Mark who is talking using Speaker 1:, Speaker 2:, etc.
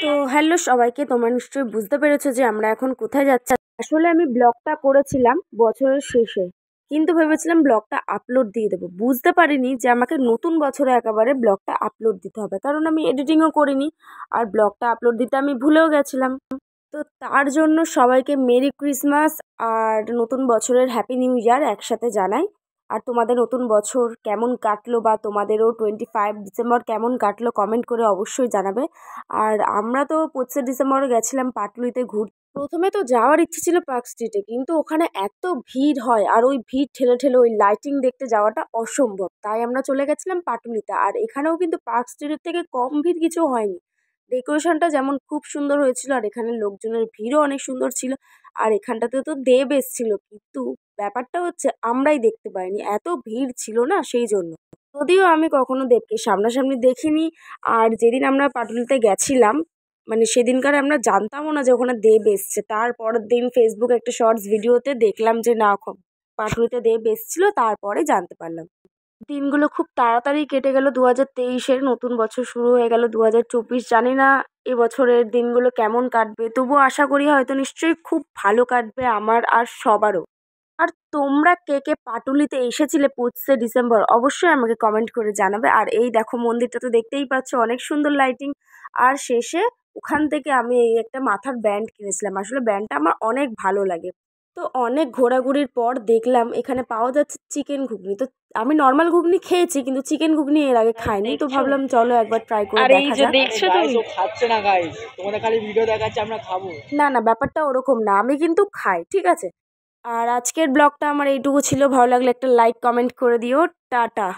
Speaker 1: তো হ্যালো সবাইকে, তোমরা নিশ্চয়ই বুঝতে পেরেছো যে আমরা এখন কোথায় যাচ্ছি। আসলে আমি ব্লগটা করেছিলাম বছরের শেষে, কিন্তু ভেবেছিলাম ব্লগটা আপলোড দিয়ে দেবো। বুঝতে পারিনি যে আমাকে নতুন বছরে একেবারে ব্লগটা আপলোড দিতে হবে, কারণ আমি এডিটিংও করিনি আর ব্লগটা আপলোড দিতে আমি ভুলেও গেছিলাম। তো তার জন্য সবাইকে মেরি ক্রিসমাস আর নতুন বছরের হ্যাপি নিউ ইয়ার একসাথে জানাই। আর তোমাদের নতুন বছর কেমন কাটলো বা তোমাদেরও 25 ডিসেম্বর কেমন কাটলো কমেন্ট করে অবশ্যই জানাবে। আর আমরা তো 25 ডিসেম্বর গেছিলাম পাটুলিতে ঘুরতে। প্রথমে তো যাওয়ার ইচ্ছে ছিল পার্ক স্ট্রিটে, কিন্তু ওখানে এত ভিড় হয় আর ওই ভিড় ঠেলে ঠেলে ওই লাইটিং দেখতে যাওয়াটা অসম্ভব, তাই আমরা চলে গেছিলাম পাটুলিতে। আর এখানেও কিন্তু পার্ক স্ট্রিটের থেকে কম ভিড় কিছু হয়নি। ডেকোরেশনটা যেমন খুব সুন্দর হয়েছিল আর এখানে লোকজনের ভিড়ও অনেক সুন্দর ছিল। আর এখানটাতে তো দেব এসেছিল, কিন্তু ব্যাপারটা হচ্ছে আমরাই দেখতে পাইনি, এত ভিড় ছিল না সেই জন্য। যদিও আমি কখনো দেবকে সামনাসামনি দেখিনি। আর যেদিন আমরা পাটুলিতে গেছিলাম, মানে সেদিনকার আমরা জানতামও না যে ওখানে দেব এসছে। তারপরের দিন ফেসবুক একটা শর্টস ভিডিওতে দেখলাম যে না, পাটুলিতে দেব এসছিল, তারপরে জানতে পারলাম। দিনগুলো খুব তাড়াতাড়ি কেটে গেল। 2023-এর নতুন বছর শুরু হয়ে গেল 2024। জানি না এবছরের দিনগুলো কেমন কাটবে, তবুও আশা করি হয়তো নিশ্চয়ই খুব ভালো কাটবে আমার আর সবারও। আর তোমরা কে কে পাটুলিতে এসেছিলে 25 ডিসেম্বর অবশ্যই আমাকে কমেন্ট করে জানাবে। আর এই দেখো, মন্দিরটা তো দেখতেই পাচ্ছ, অনেক সুন্দর লাইটিং। আর শেষে ওখান থেকে আমি এই একটা মাথার ব্যান্ড কিনেছিলাম। আসলে ব্যান্ডটা আমার অনেক ভালো লাগে। তো অনেক ঘোরাঘুরির পর দেখলাম এখানে পাওয়া যাচ্ছে চিকেন ঘুগনি। তো আমি নর্মাল ঘুগনি খেয়েছি, কিন্তু চিকেন ঘুগনি এর আগে খাইনি। তো ভাবলাম চলো একবার ট্রাই করে দেখা যাক।
Speaker 2: দেখছো তুমি খাচ্ছে না গাইস, তোমাদের খালি ভিডিও দেখাচ্ছে আমরা খাবো
Speaker 1: না না, ব্যাপারটা ওরকম না, আমি কিন্তু খাই, ঠিক আছে। আর আজকের ব্লগটা আমার এইটুকু ছিল। ভালো লাগলে একটা লাইক কমেন্ট করে দিও। টাটা।